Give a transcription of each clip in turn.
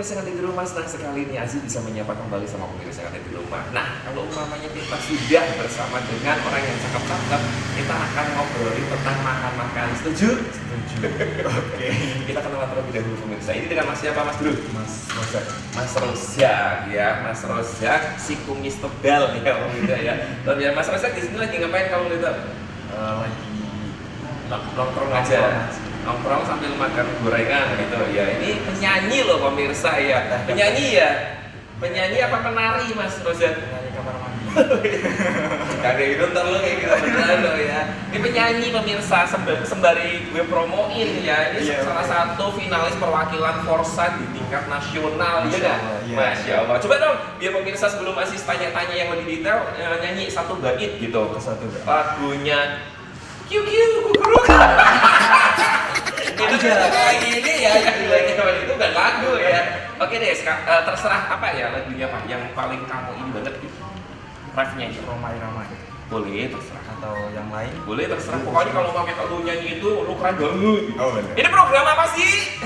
pemirsa yang ada di rumah, senang sekali nih Aziz bisa menyapa kembali sama pemirsa yang ada di rumah. Nah, kalau umpamanya kita sudah bersama dengan orang yang cakep-cakep, kita akan ngobrolin tentang makan-makan. Setuju? Setuju. Oke. Kita kenalan terlebih dahulu pemirsa. Ini dengan Mas siapa Mas dulu? Mas Rozak. Mas Rozak ya, Mas Rozak si kumis tebal ya pemirsa ya. Tapi ya Mas Rozak di sini lagi ngapain kamu lihat? Lagi Nongkrong aja. Nongkrong sambil makan gorengan gitu ya. Ini penyanyi loh pemirsa ya. Penyanyi ya. Penyanyi apa penari Mas Rozak? dari kamar mandi. Kagak itu ntar lo kayak gitu beneran lo ya. Ini penyanyi pemirsa sembari gue promoin ya. Ini Iya, salah oke. satu finalis perwakilan Forsa di tingkat nasional ya kan? Iya. Masya Allah. Coba dong biar pemirsa sebelum masih tanya-tanya yang lebih detail nyanyi satu bait gitu. Satu Mbak. Lagunya Kiu Kiu Kukuruk. Itu kan lagi ini ya yang lagi itu bukan lagu ya. Oke deh, terserah apa ya lagunya Pak yang paling kamu ini banget gitu. Refnya itu Romai Ramai boleh terserah. atau yang lain? Boleh terserah. Pokoknya kalau mau kita lu nyanyi itu lu keren banget. Oh benar. Ini program apa sih?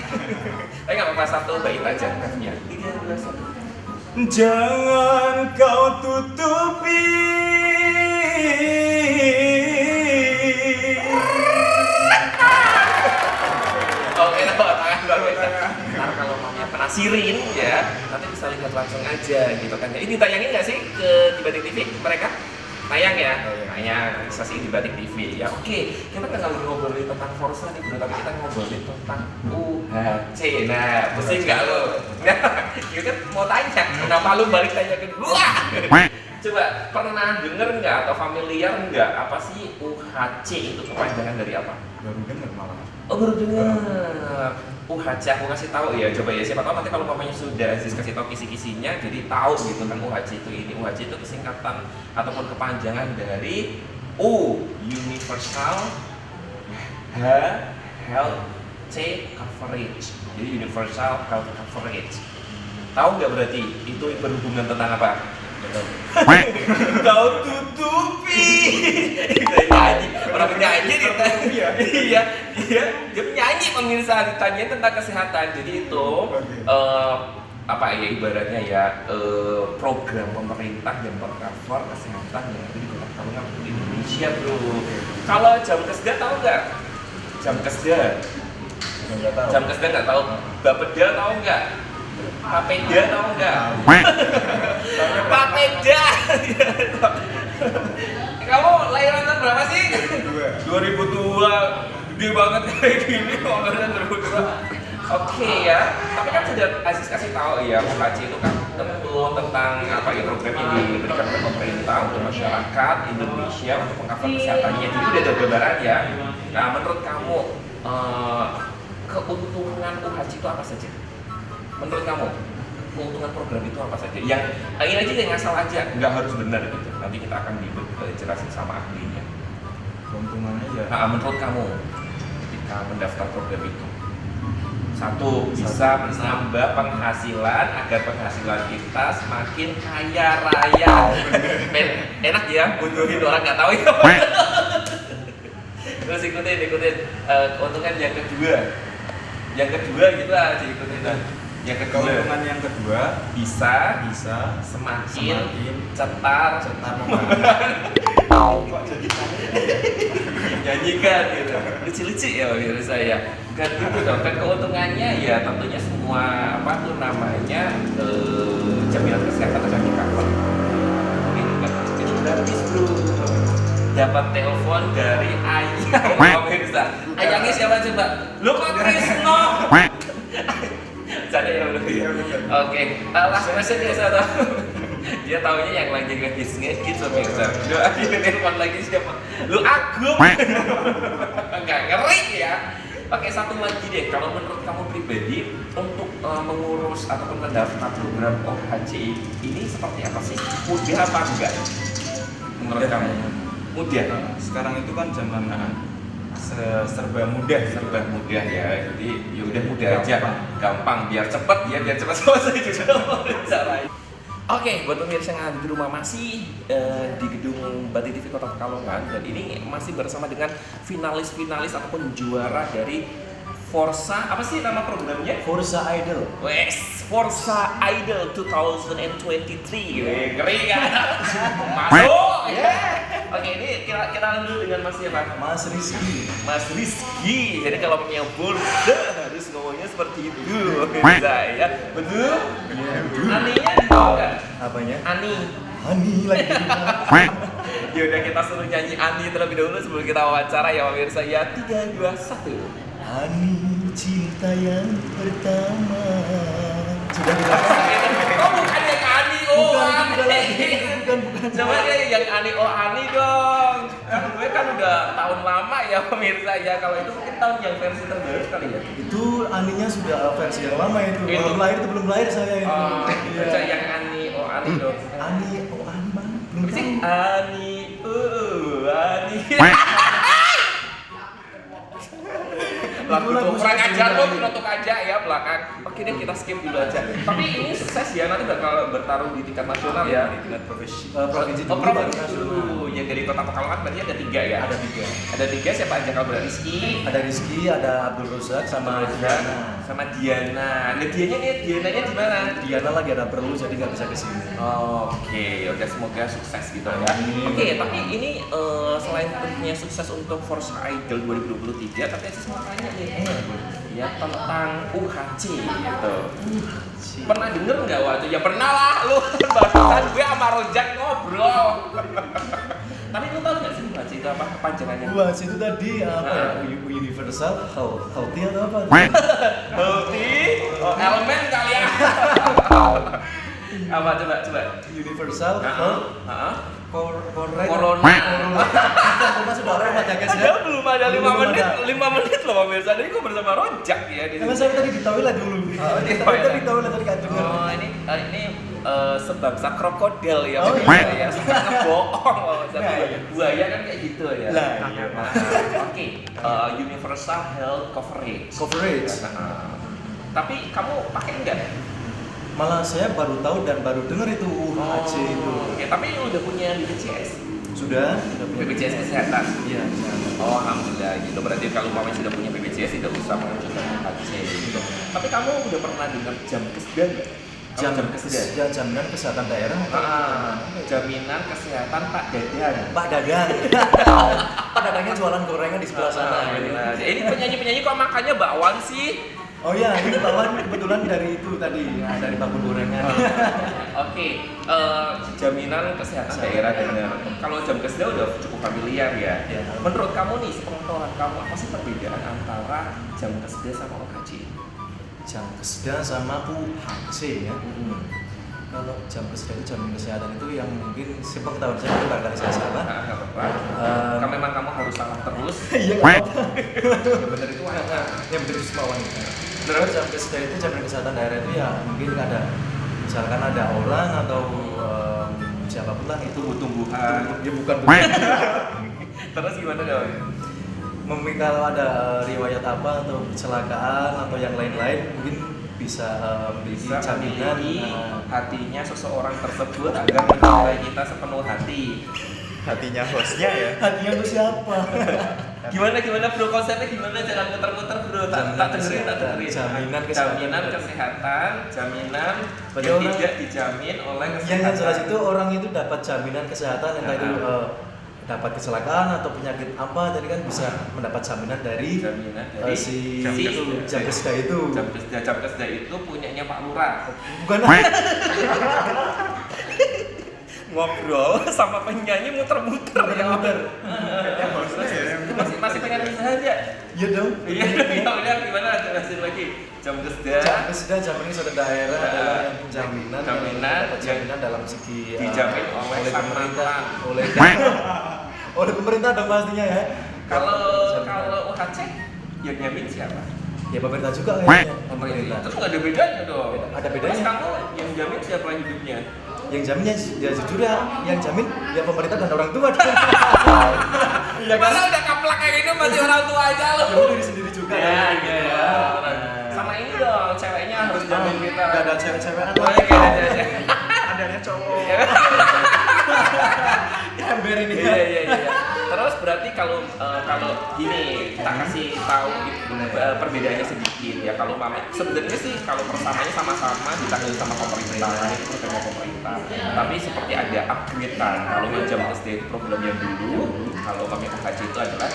Tapi nggak apa-apa satu bait aja refnya. 3, 2, 1. Jangan kau tutupi Oke, tangan dulu. Ntar kalau mamanya penasirin ya, nanti bisa lihat langsung aja gitu kan. Ini tayangin nggak sih ke di Batik TV mereka? Tayang ya? Tayang, bisa sih di Batik TV ya. Oke, kita kan lagi ngobrolin tentang Forsa nih bro, tapi kita ngobrolin tentang UHC. Nah, pusing nggak lo? Nah, kita kan mau tanya, kenapa lu balik tanya ke gua? Coba, pernah denger nggak atau familiar nggak apa sih UHC itu kepanjangan dari apa? baru dengar malah. Oh baru dengar. UHC aku kasih tahu ya, coba ya siapa tahu nanti kalau mamanya sudah Aziz kasih tahu kisi-kisinya, jadi tahu gitu kan UHC itu ini. UHC itu kesingkatan ataupun kepanjangan dari U Universal, H Health, C Coverage. Jadi Universal Health Coverage. Tahu nggak berarti itu berhubungan tentang apa? Kau tutupi. Nyanyi, orang penyanyi ditanya. Iya, dia penyanyi pemirsa ditanya tentang kesehatan. Jadi itu apa ya ibaratnya ya program pemerintah yang mengcover kesehatan yang ada di kota Pekalongan di Indonesia bro. Kalau jam kesda tahu nggak? Jam kesda. Nggak tahu. Jam kesda nggak tahu. Bapeda tahu nggak? Papeda tahu nggak? Papeda. Kamu lahiran tahun berapa sih? 2002. Gede banget kayak gini lahiran 2002. Oke ya. Tapi kan sudah Aziz kasih tahu ya, UHC itu kan tentu tentang apa ya program yang diberikan oleh pemerintah untuk masyarakat Indonesia untuk mengcover kesehatannya. Jadi udah ada gambaran ya. Nah, menurut kamu keuntungan UHC itu apa saja? Menurut kamu keuntungan program itu apa saja? Yang ini aja yang ngasal aja, nggak harus benar gitu. Nanti kita akan dijelasin sama ahlinya. Keuntungannya ya. Nah, menurut kamu ketika mendaftar program itu, satu bisa menambah penghasilan agar penghasilan kita semakin kaya raya. Enak ya, bujukin orang nggak tahu ya. Terus ikutin keuntungan yang kedua. Yang kedua gitu aja ikutin. Yang kedua, Keuntungan yang kedua bisa semakin cetar kok jadi nyanyikan gitu. Lucu-lucu ya pemirsa ya. Kan gitu dong. Kan keuntungannya ya tentunya semua apa tuh namanya jaminan kesehatan akan di-cover. Gitu kan. Itu gratis bro. Dapat telepon dari ayang pemirsa. Ayangnya siapa coba? Lu kok Krisno? Ada yang lebih. Oke, last question ya satu. Dia taunya yang lagi ngehits pemirsa. Doa dia telepon lagi siapa? Lu Agung. Enggak ngeri ya. Oke, satu lagi deh. Kalau menurut kamu pribadi untuk mengurus ataupun mendaftar program OHC ini seperti apa sih? Mudah apa enggak? Menurut kamu? Mudah. Sekarang itu kan zaman serba mudah gitu. Serba mudah ya, jadi ya udah mudah aja, gampang biar cepet ya, biar cepet selesai juga caranya. Oke, buat pemirsa yang ada di rumah masih di gedung Batik TV Kota Pekalongan dan ini masih bersama dengan finalis ataupun juara dari Forza, apa sih nama programnya? Forza Idol. Wes, Forza Idol 2023. Wih, ngeri kan? Masuk. Oke, ini kita dulu dengan Mas siapa? Mas Rizky. Mas Rizky. Jadi kalau punya Border harus ngomongnya seperti itu. Bisa ya. Betul? Iya. Aninya di bawah nggak? Apanya? Ani. Ani lagi. Ya udah, kita suruh nyanyi Ani terlebih dahulu sebelum kita wawancara ya pemirsa ya. 3, 2, 1. Ani cinta yang pertama. Sudah bilang. Oh bukan yang Ani, oh Bukan Ani. bukan. Coba deh yang Ani, oh Ani dong. Gue kan udah tahun lama ya pemirsa ya. Kalau itu mungkin tahun yang versi terbaru kali ya. Itu Aninya sudah versi yang lama itu. Itu. Belum lahir saya itu. Baca yang Ani, oh Ani dong. Ani, oh Ani mana? Belum Apa sih? tahu. Ani, Ani. Lagu Itu lagu kurang saya ajar kok, sendiri. tutup aja ya belakang. Oke deh, kita skip dulu aja. Tapi ini sukses ya, nanti bakal bertarung di tingkat nasional ya. Di tingkat provinsi. Oh, Provinsi dulu, baru provinsi nasional. dulu. Yang dari Kota Pekalongan berarti ada 3 ya? Ada 3. Ada 3, siapa aja? Kalau ada Rizky, Ada Rizky, ada Abdul Rozak, sama Diana. sama Diana. Nah, Diananya di mana? Diana lagi ada perlu jadi nggak bisa kesini. Oke, udah semoga sukses gitu ya. Amin. Oke, tapi ini selain tentunya sukses untuk Forza Idol 2023, tapi saya mau tanya nih, ya tentang UHC gitu. Pernah denger nggak waktu? Ya pernah lah, lu barusan gue sama Rojak ngobrol. Tapi lu tahu nggak sih UHC itu apa kepanjangannya? Wah, situ tadi apa ya? Universal Healthy atau apa? Healthy, elemen kali ya. Apa coba? Universal Heeh. Corona. Corona sudah lewat ya guys ya. Ada belum ada 5 Belum menit, ada. 5 menit loh pemirsa. Jadi gue bersama Rojak ya di Karena sini. saya tadi di toilet dulu. di Tadi toilet. di toilet tadi nggak dengar. Oh ini sebangsa krokodil ya Oh, pemirsa iya. ya. Suka ngebohong loh. Nah, iya. Buaya kan kayak gitu ya. Lah, Nah, Oke, universal health coverage. Coverage. Nah, tapi kamu pakai enggak? Malah saya baru tahu dan baru dengar itu UHC itu. Oke, tapi lu udah punya BPJS? Sudah punya BPJS kesehatan? Iya. Oh, alhamdulillah gitu. Berarti kalau mama sudah punya BPJS tidak usah mengajukan UHC gitu. Tapi kamu udah pernah dengar jam keseda nggak? Jam keseda. Ya, jaminan kesehatan daerah. Jaminan kesehatan Pak Dadan. Pak Dagang. Pak Dagangnya jualan gorengan di sebelah sana. Nah, ini penyanyi kok makannya bakwan sih? Oh iya, ini kawan kebetulan dari itu tadi, ya, dari bakul gorengan. Oke, jaminan kesehatan daerah benar. Kalau jam keseda udah cukup familiar ya. Ya. Menurut kamu nih, sepengetahuan kamu apa sih perbedaan antara jam keseda sama UHC? Jam keseda sama UHC ya. Kalau jam keseda itu jaminan kesehatan itu yang mungkin sepengetahuan saya itu barangkali saya salah. Nah, nggak apa-apa. Kalau memang kamu harus salah terus, Iya nggak apa-apa. benar itu apa? Yang betul semua wanita. Terus? Terus jam keseda itu jaminan kesehatan daerah itu ya mungkin ada, misalkan ada orang atau siapapun lah itu Tumbuh-tumbuhan. ya bukan. Terus gimana dong? Mungkin kalau ada riwayat apa atau kecelakaan atau yang lain-lain mungkin bisa memiliki Bisa jaminan memiliki hatinya seseorang tersebut agar mencintai kita sepenuh hati. Hatinya hostnya ya. hatinya itu siapa? Gimana bro, konsepnya gimana? Jangan muter-muter bro, tak dengerin. Jaminan kesehatan. Jaminan kesehatan, jaminan Berarti yang orang- tidak dijamin oleh yang kesehatan. jelas itu orang itu dapat jaminan kesehatan entah itu dapat kecelakaan atau penyakit apa, jadi kan bisa mendapat jaminan dari Jaminan dari si jam itu keseda. jam keseda itu. Jam keseda itu punyanya Pak Lurah. Bukan Ngobrol sama penyanyi muter-muter ya. muter. Ya hostnya ya. Masih pengen usaha aja. Iya dong. Iya, ya udah gimana jelasin lagi. Jam keseda Jam keseda jaminan kesehatan daerah adalah yang jaminan dapat jaminan dalam segi dijamin oleh sang pemerintah, mantan. oleh pemerintah dong pastinya ya. Kalau UHC yang jamin siapa? Ya pemerintah juga kayaknya. Pemerintah. Terus nggak ada bedanya dong. Ada bedanya. Terus kamu yang jamin siapa hidupnya? Yang jaminnya ya jujur ya, yang jamin ya pemerintah dan orang tua. Iya kan? Masa udah kaplak kayak gini masih orang tua aja Ya lo? diri sendiri juga. Ya. Sama ini dong, ceweknya harus jamin kita. Gak ada cewek-cewekan. Oh, iya, iya. Adanya cowok. Ember ini. Iya. Terus berarti kalau gini kita kasih tahu perbedaannya sedikit ya. Kalau mami sebenarnya sih kalau persamanya sama-sama ditanggung sama pemerintah, itu program pemerintah. Tapi seperti ada upgrade-an. Kalau jam SD itu program yang dulu, kalau mami UHC itu adalah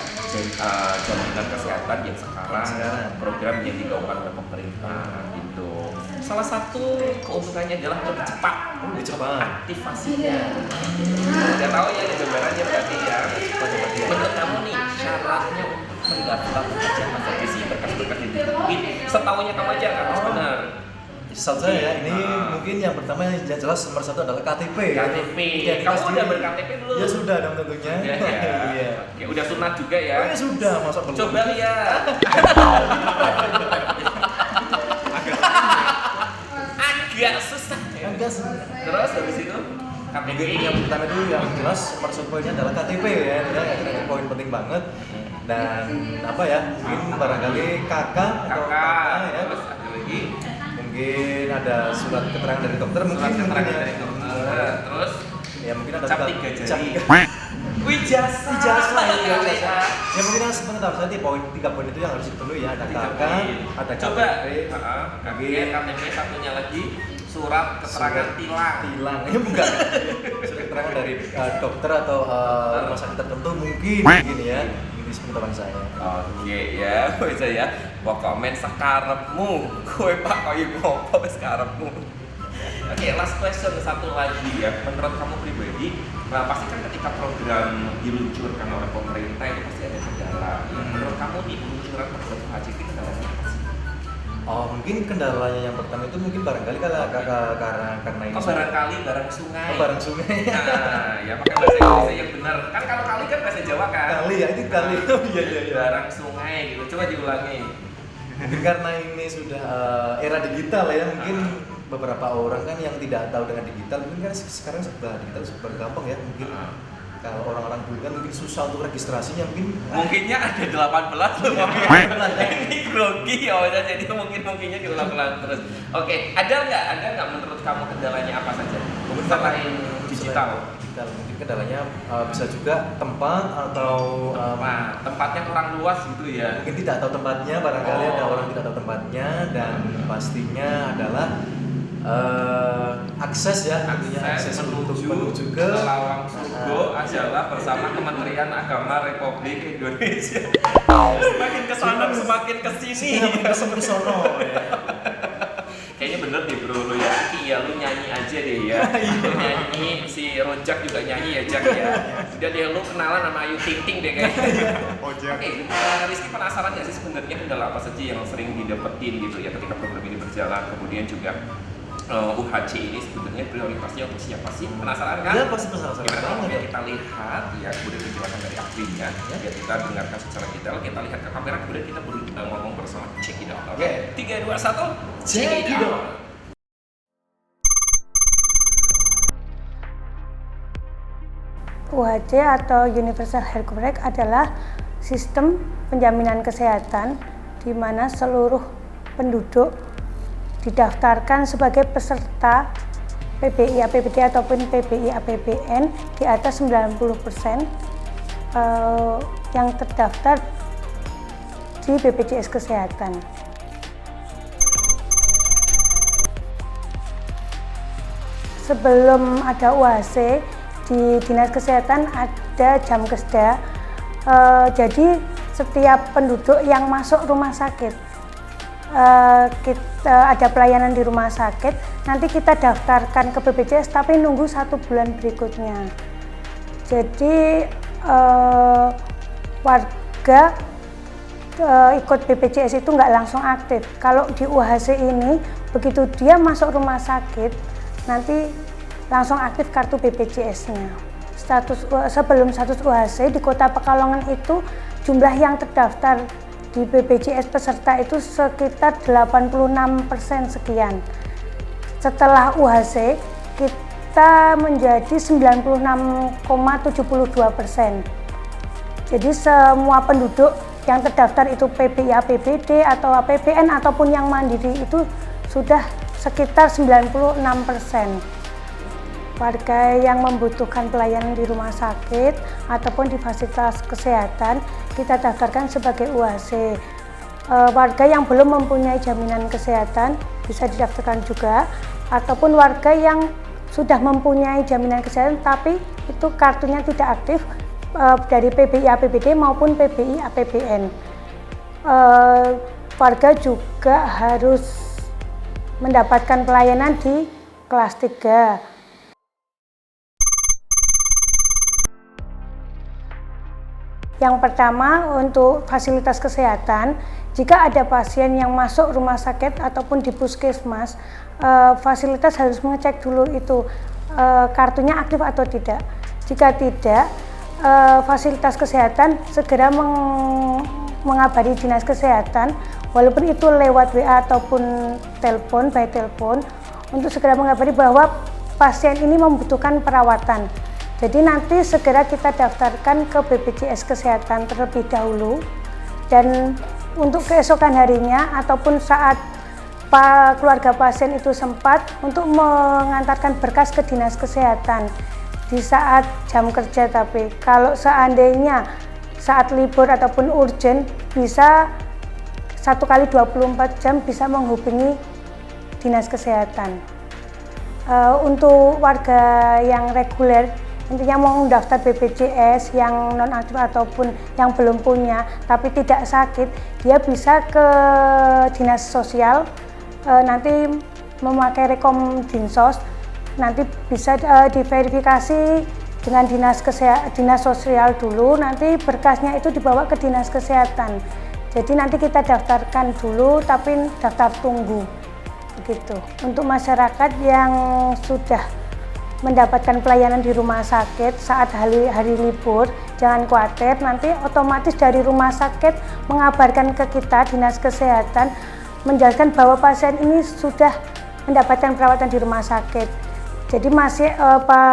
jaminan kesehatan yang sekarang program yang digaungkan oleh pemerintah gitu. Salah satu keuntungannya adalah lebih cepat aktivasinya. Udah tahu ya gambarannya berarti ya. Menurut kamu nih syaratnya untuk mendaftar aja Mas Adi sih berkas-berkas yang dibutuhin. Setahunya kamu aja kan Mas benar. Setahu saya ya, ini mungkin yang pertama yang jelas nomor satu adalah KTP. KTP. Kamu udah ber-KTP belum? Ya sudah dong tentunya. Iya. Oke, udah sunat juga ya? Oh ya sudah, masa belum? Coba lihat. Agak susah. Terus habis itu KTP yang pertama dulu yang jelas nomor satu poinnya adalah KTP ya, itu poin penting banget. Dan apa ya, mungkin barangkali kakak atau kakak ya, terus ada lagi mungkin ada surat keterangan dari dokter, mungkin dari dokter. Terus ya mungkin ada cap 3 jari. Ijazah ya. Ya mungkin yang sepengetahuan saya poin 3 poin itu yang harus dipenuhi ya, ada kakak, ada coba KTP, KTP satunya lagi surat keterangan tilang. Ya bukan. Surat keterangan dari dokter atau rumah sakit tertentu mungkin ya. Ini sepengetahuan saya. Oke ya, bisa ya. Pokoknya sekarepmu, kowe pak koyo apa wis karepmu. Oke, last question satu lagi ya. Menurut kamu pribadi, pasti kan ketika program diluncurkan oleh pemerintah itu pasti ada kendala. Menurut kamu di peluncuran program UHC itu kendalanya apa sih? Oh, mungkin kendalanya yang pertama itu mungkin barangkali karena ini. Barang sungai. Barang sungai. Nah, ya pakai bahasa Indonesia yang benar. Kan kalau kali kan bahasa Jawa kan. Kali ya, itu kali. Oh iya. Barang sungai gitu. Coba diulangi. Mungkin karena ini sudah era digital ya, mungkin beberapa orang kan yang tidak tahu dengan digital, mungkin kan sekarang sudah digital super gampang ya, mungkin kalau orang-orang dulu kan mungkin susah untuk registrasinya, mungkinnya ada 18 loh ini grogi ya, jadi mungkinnya diulang-ulang terus. Oke, ada nggak menurut kamu kendalanya apa saja? Selain digital, mungkin kendalanya bisa juga tempat atau tempatnya kurang luas gitu ya. Mungkin tidak tahu tempatnya, barangkali ada orang tidak tahu tempatnya, dan pastinya adalah akses menuju ke Lawang Sugo adalah bersama Kementerian Agama Republik Indonesia. Semakin kesana semakin kesini. Kesono ya. Kayaknya bener deh bro, lu ya Iki ya, lu nyanyi aja deh ya. Lu nyanyi, si Rojak juga nyanyi ya Jak ya. Udah deh lu kenalan sama Ayu Ting Ting deh kayaknya. Oke, Rizky penasaran gak sih sebenarnya kendala apa saja yang sering didapetin gitu ya ketika program ini berjalan, kemudian juga UHC ini sebenarnya prioritasnya untuk siapa sih? Penasaran kan? Ya pasti penasaran. Gimana kita lihat ya, kemudian penjelasan dari ahlinya ya, kita dengarkan secara detail, kita lihat ke kamera, kemudian kita ngomong bersama. Check it out. Oke. 3, 2, 1. Check it out. UHC atau Universal Health Coverage adalah sistem penjaminan kesehatan di mana seluruh penduduk didaftarkan sebagai peserta PBI APBD ataupun PBI APBN di atas 90% yang terdaftar di BPJS Kesehatan. Sebelum ada UHC di Dinas Kesehatan ada Jamkesda, jadi setiap penduduk yang masuk rumah sakit kita ada pelayanan di rumah sakit, nanti kita daftarkan ke BPJS tapi nunggu 1 bulan berikutnya. Jadi warga ikut BPJS itu nggak langsung aktif. Kalau di UHC ini begitu dia masuk rumah sakit nanti langsung aktif kartu BPJS-nya. Sebelum status UHC di Kota Pekalongan itu jumlah yang terdaftar di BPJS peserta itu sekitar 86% sekian. Setelah UHC kita menjadi 96,72%. Jadi semua penduduk yang terdaftar itu PBI APBD atau APBN ataupun yang mandiri itu sudah sekitar 96%. warga yang membutuhkan pelayanan di rumah sakit ataupun di fasilitas kesehatan kita daftarkan sebagai UHC. Warga yang belum mempunyai jaminan kesehatan bisa didaftarkan juga, ataupun warga yang sudah mempunyai jaminan kesehatan tapi itu kartunya tidak aktif dari PBI APBD maupun PBI APBN. Warga juga harus mendapatkan pelayanan di kelas 3. Yang pertama, untuk fasilitas kesehatan, jika ada pasien yang masuk rumah sakit ataupun di puskesmas, fasilitas harus mengecek dulu itu kartunya aktif atau tidak. Jika tidak, fasilitas kesehatan segera mengabari dinas kesehatan, walaupun itu lewat WA ataupun telepon, by telepon, untuk segera mengabari bahwa pasien ini membutuhkan perawatan. Jadi nanti segera kita daftarkan ke BPJS Kesehatan terlebih dahulu, dan untuk keesokan harinya ataupun saat keluarga pasien itu sempat untuk mengantarkan berkas ke dinas kesehatan di saat jam kerja. Tapi kalau seandainya saat libur ataupun urgent, bisa 1 kali 24 jam bisa menghubungi dinas kesehatan. Untuk warga yang reguler, intinya mau daftar BPJS yang non aktif ataupun yang belum punya tapi tidak sakit, dia bisa ke dinas sosial, nanti memakai rekom dinsos, nanti bisa diverifikasi dengan dinas sosial dulu, nanti berkasnya itu dibawa ke dinas kesehatan. Jadi nanti kita daftarkan dulu tapi daftar tunggu begitu. Untuk masyarakat yang sudah mendapatkan pelayanan di rumah sakit saat hari libur, jangan khawatir, nanti otomatis dari rumah sakit mengabarkan ke kita dinas kesehatan menjelaskan bahwa pasien ini sudah mendapatkan perawatan di rumah sakit. Jadi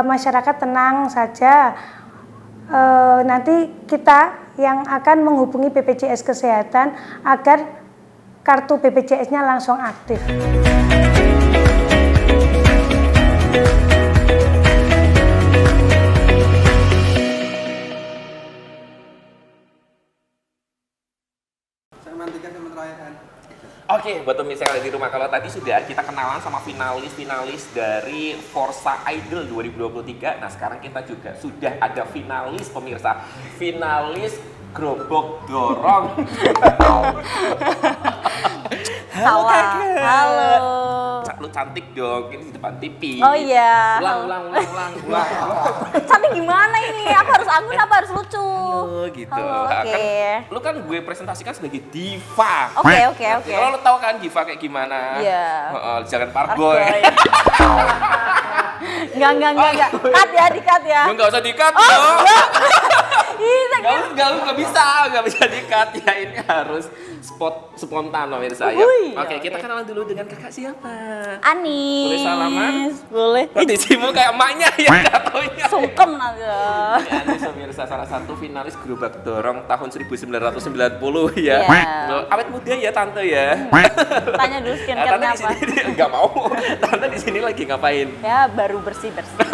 masyarakat tenang saja, nanti kita yang akan menghubungi BPJS Kesehatan agar kartu BPJS-nya langsung aktif. Oke, buat pemirsa yang ada di rumah, kalau tadi sudah kita kenalan sama finalis-finalis dari Forza Idol 2023. Nah, sekarang kita juga sudah ada finalis pemirsa. Finalis Gerobok Dorong. Halo Kakak. Halo. Lu cantik dong, ini di depan TV. Oh iya. Ulang. Cantik gimana ini? Aku harus anggun apa harus lucu? Oh gitu. Halo, Nah, oke. kan, lu kan gue presentasikan sebagai diva. Oke. Kalau lu tahu kan diva kayak gimana? Iya. Jangan parboy. Enggak. Cut ya, di-cut ya. Ya nggak usah di-cut Oh, dong. enggak. Nggak bisa di-cut ya, ini harus spontan pemirsa ya. Wih, Oke, kita oke. kenalan dulu dengan kakak siapa? Anis. Boleh salaman? Boleh. Kondisimu kayak emaknya ya jatuhnya. Sungkem nanti. Ini Anis pemirsa, salah satu finalis Gerobak Dorong tahun 1990 ya. Iya. Loh, awet muda ya tante ya. Tanya dulu Tante skincare-nya di apa? sini nggak mau. Tante di sini lagi ngapain? Ya, baru bersih-bersih.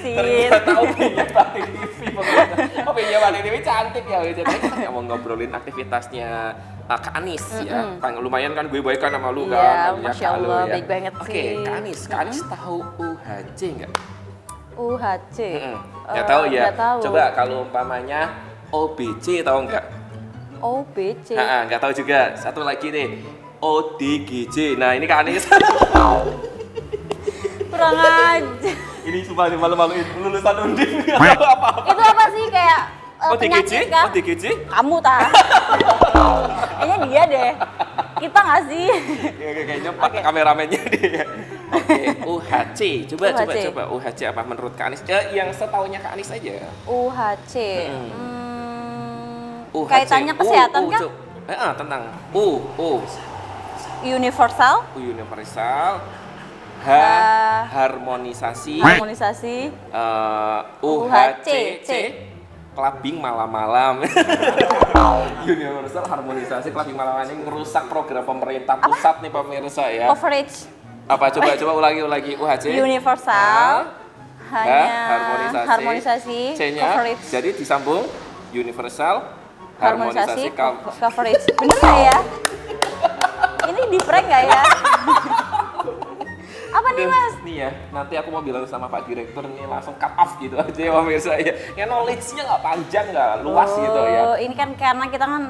Ternyata Opinya Bang Dewi pemirsa. Opinya Bang Dewi cantik ya. Jadi kita nggak mau ngobrolin aktivitasnya Kak Anis ya. Kan lumayan kan gue baik kan sama lu Iya, kan. Masya Kak Lu Allah, ya. baik banget Oke, sih. Kak Anis tahu UHC nggak? UHC. Nggak tahu ya. Nggak tahu. Coba kalau umpamanya OBC tahu nggak? OBC. Nggak tahu juga. Satu lagi nih. ODGJ. Nah ini Kak Anis. Kurang aja. Ini sumpah nih malu-maluin lulusan Undip nggak tahu apa-apa. Itu apa sih kayak penyakit kah? ODGJ? Kamu tak? Kayaknya dia deh. Kita nggak sih? Kayaknya Pak kameramennya dia. Oke, UHC. Coba UHC. UHC apa menurut Kak Anis? Yang setahunya Kak Anis aja. UHC. UHC. Kaitannya kesehatan kah? Tentang Universal. universal. Harmonisasi. Harmonisasi. UHC. Clubbing malam-malam. Universal harmonisasi clubbing malam ini ngerusak program pemerintah pusat nih pemirsa ya. Coverage. Apa coba ulangi UHC. Universal. Hanya harmonisasi C-nya. coverage. Jadi disambung universal harmonisasi coverage. Bener nggak ya? Ini di prank nggak ya? Apa nih Mas? Nih ya, nanti aku mau bilang sama Pak Direktur nih langsung cut off gitu aja ya pemirsa ya. Ya knowledge-nya nggak panjang, nggak luas gitu ya. Ini kan karena kita kan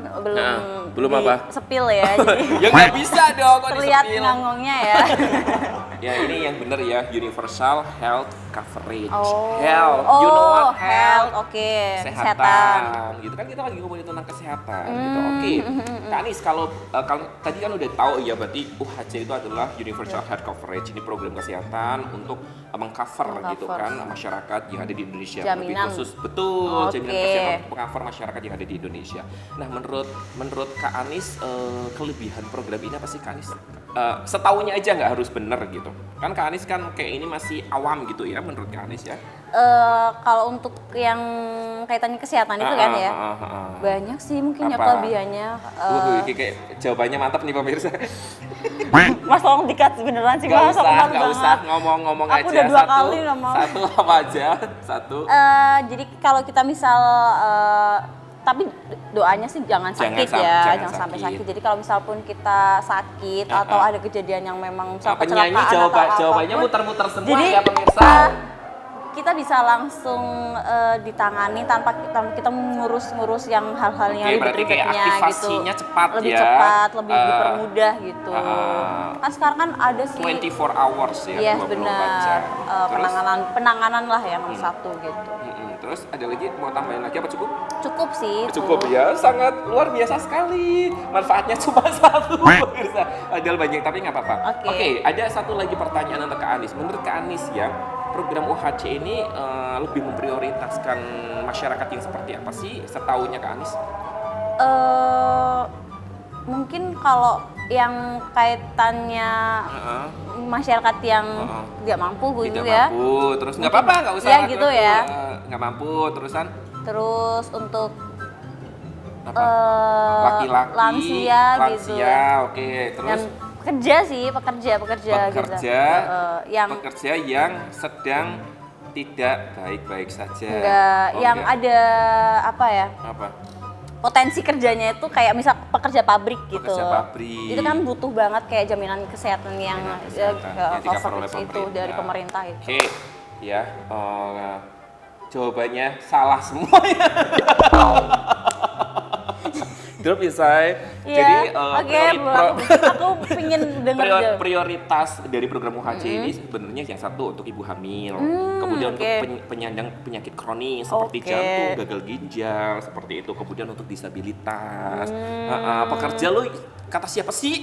belum apa? sepil ya, jadi Ya nggak bisa dong kok terlihat disepil. ngangongnya ya. Ya ini yang bener ya, universal health coverage. Oh, Health, you know what? health, oke, Kesehatan. Gitu kan kita lagi ngomongin tentang kesehatan gitu. Oke. Kak Anis kalau tadi kan udah tahu ya berarti UHC itu adalah universal health coverage. Ini program kesehatan untuk mengcover gitu kan masyarakat yang ada di Indonesia. Lebih Jaminan. khusus betul Oke. jaminan kesehatan mengcover masyarakat yang ada di Indonesia. Nah, menurut Kak Anis kelebihan program ini apa sih Kak Anis? Setaunya aja nggak harus bener gitu. Kan Kak Anis kan kayak ini masih awam gitu ya menurut Kak Anis ya. Kalau untuk yang kaitannya kesehatan itu kan ya, banyak sih mungkin ya Apa? kelebihannya. Kayak jawabannya mantap nih pemirsa. Mas tolong dikat beneran sih Gak Mas, aku malu usah banget. ngomong aja. Aku udah 2 kali nggak mau. Satu apa aja? Satu. Jadi kalau kita misal tapi doanya sih jangan sakit ya, jangan sampai sakit. Jadi kalau misal pun kita sakit atau ada kejadian yang memang misal Penyanyi kecelakaan atau jawabannya apapun, muter-muter semua jadi, ya pemirsa. kita bisa langsung ditangani tanpa kita ngurus yang hal-hal yang Oke, berarti kayak ribet-ribetnya gitu. aktivasinya cepat lebih ya. cepat, lebih dipermudah gitu. uh, Kan sekarang kan ada sih 24 hours ya, Yes, 24 benar. jam. Terus, Penanganan lah yang nomor satu gitu. terus ada lagi mau tambahin lagi apa cukup? Cukup sih. Cukup ya, sangat luar biasa sekali. Manfaatnya cuma satu. Pemirsa. Padahal banyak tapi nggak apa-apa. Oke, ada satu lagi pertanyaan untuk Kak Anis. Menurut Kak Anis ya, program UHC ini lebih memprioritaskan masyarakat yang seperti apa sih setaunya Kak Anis? Mungkin kalau yang kaitannya masyarakat yang nggak mampu gitu Tidak ya. mampu, terus nggak apa-apa, nggak usah. Ya gitu ya. Nggak mampu, terusan Terus untuk apa? Laki-laki, lansia gitu. Oke. Terus Dan pekerja gitu. Yang pekerja yang sedang tidak baik-baik saja. enggak, yang ada apa ya? Apa? Potensi kerjanya itu kayak misal pekerja pabrik gitu. Pekerja pabrik. Itu kan butuh banget kayak jaminan kesehatan yang Yang di-cover oleh coverage itu dari pemerintah itu. Oke, ya. Jawabannya salah semua ya. Drop inside. Jadi aku pingin dengar prioritas dari program UHC ini sebenarnya yang satu untuk ibu hamil, kemudian untuk penyandang penyakit kronis seperti jantung, gagal ginjal, seperti itu, kemudian untuk disabilitas. Pekerja lo kata siapa sih?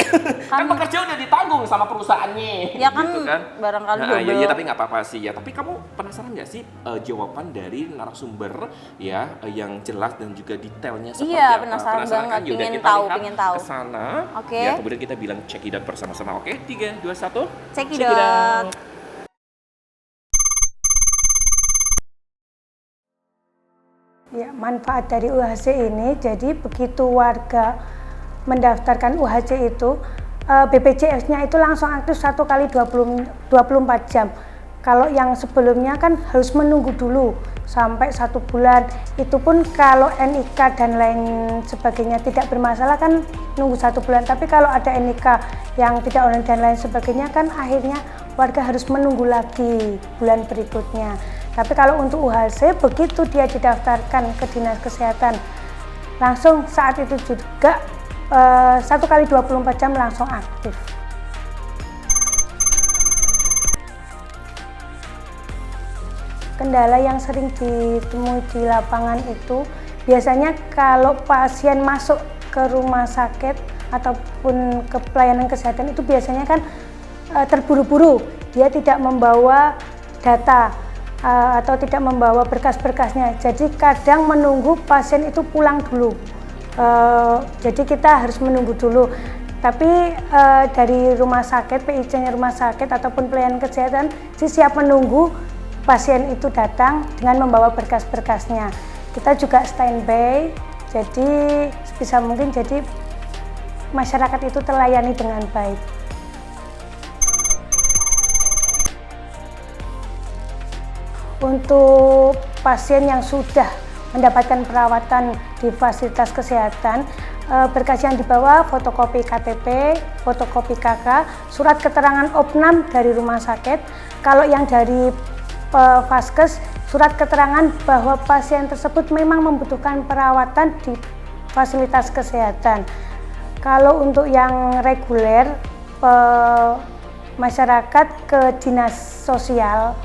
Kan pekerja udah ditanggung sama perusahaannya. Ya kan, gitu kan? Barangkali Ya, tapi nggak apa-apa sih ya. Tapi kamu penasaran nggak sih jawaban dari narasumber ya yang jelas dan juga detailnya seperti Iya, apa? penasaran banget. Kan? Yaudah, Pengen kita tahu, lihat pengen tahu. ke sana. Oke. Ya, kemudian kita bilang cekidot bersama-sama. Oke, 3, 2, 1. Cekidot. Ya, manfaat dari UHC ini, jadi begitu warga mendaftarkan UHC itu, BPJS-nya itu langsung aktif 1 kali 24 jam. Kalau yang sebelumnya kan harus menunggu dulu sampai 1 bulan. Itu pun kalau NIK dan lain sebagainya tidak bermasalah kan nunggu 1 bulan. Tapi kalau ada NIK yang tidak online dan lain sebagainya kan akhirnya warga harus menunggu lagi bulan berikutnya. Tapi kalau untuk UHC begitu dia didaftarkan ke Dinas Kesehatan langsung saat itu juga 1 kali 24 jam langsung aktif. Kendala yang sering ditemui di lapangan itu biasanya kalau pasien masuk ke rumah sakit ataupun ke pelayanan kesehatan itu biasanya kan terburu-buru, dia tidak membawa data atau tidak membawa berkas-berkasnya, jadi kadang menunggu pasien itu pulang dulu. Jadi kita harus menunggu dulu. Tapi dari rumah sakit, PIC-nya rumah sakit ataupun pelayanan kesehatan siap menunggu pasien itu datang dengan membawa berkas-berkasnya. Kita juga standby, jadi sebisa mungkin jadi masyarakat itu terlayani dengan baik. Untuk pasien yang sudah mendapatkan perawatan di fasilitas kesehatan, berkas yang dibawa fotokopi KTP, fotokopi KK, surat keterangan opnam dari rumah sakit. Kalau yang dari Vaskes, surat keterangan bahwa pasien tersebut memang membutuhkan perawatan di fasilitas kesehatan. Kalau untuk yang reguler, masyarakat ke dinas sosial,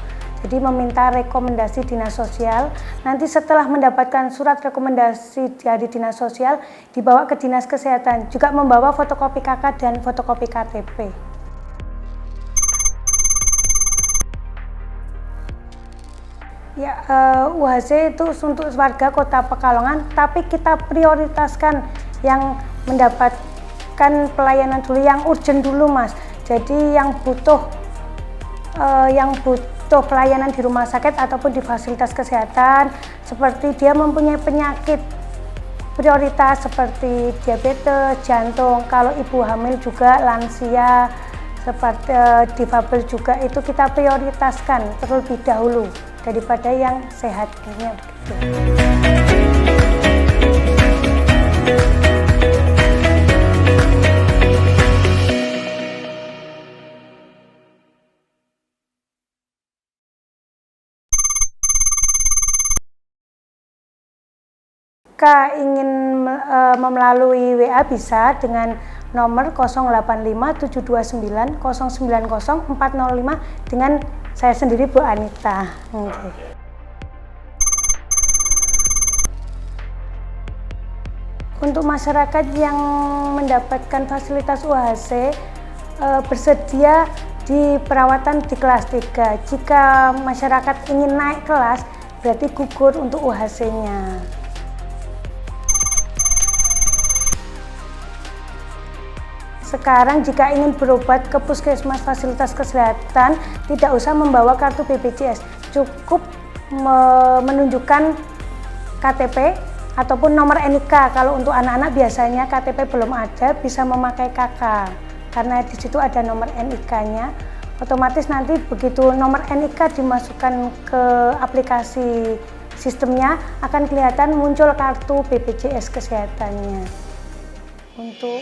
jadi meminta rekomendasi dinas sosial. Nanti setelah mendapatkan surat rekomendasi dari dinas sosial, dibawa ke dinas kesehatan, juga membawa fotokopi KK dan fotokopi KTP. Ya, UHC itu untuk warga Kota Pekalongan, tapi kita prioritaskan yang mendapatkan pelayanan dulu, yang urgent dulu, Mas. Jadi yang butuh pelayanan di rumah sakit ataupun di fasilitas kesehatan, seperti dia mempunyai penyakit prioritas seperti diabetes, jantung, kalau ibu hamil juga, lansia, seperti difabel juga, itu kita prioritaskan terlebih dahulu daripada yang sehatnya begitu. Jika ingin melalui WA bisa dengan nomor 085 729 090 405 dengan saya sendiri, Bu Anita. Okay. Untuk masyarakat yang mendapatkan fasilitas UHC bersedia di perawatan di kelas 3. Jika masyarakat ingin naik kelas, berarti gugur untuk UHC-nya. Sekarang jika ingin berobat ke puskesmas fasilitas kesehatan, tidak usah membawa kartu BPJS, cukup menunjukkan KTP ataupun nomor NIK. Kalau untuk anak-anak biasanya KTP belum ada, bisa memakai KK, karena di situ ada nomor NIK-nya. Otomatis nanti begitu nomor NIK dimasukkan ke aplikasi sistemnya, akan kelihatan muncul kartu BPJS kesehatannya. Untuk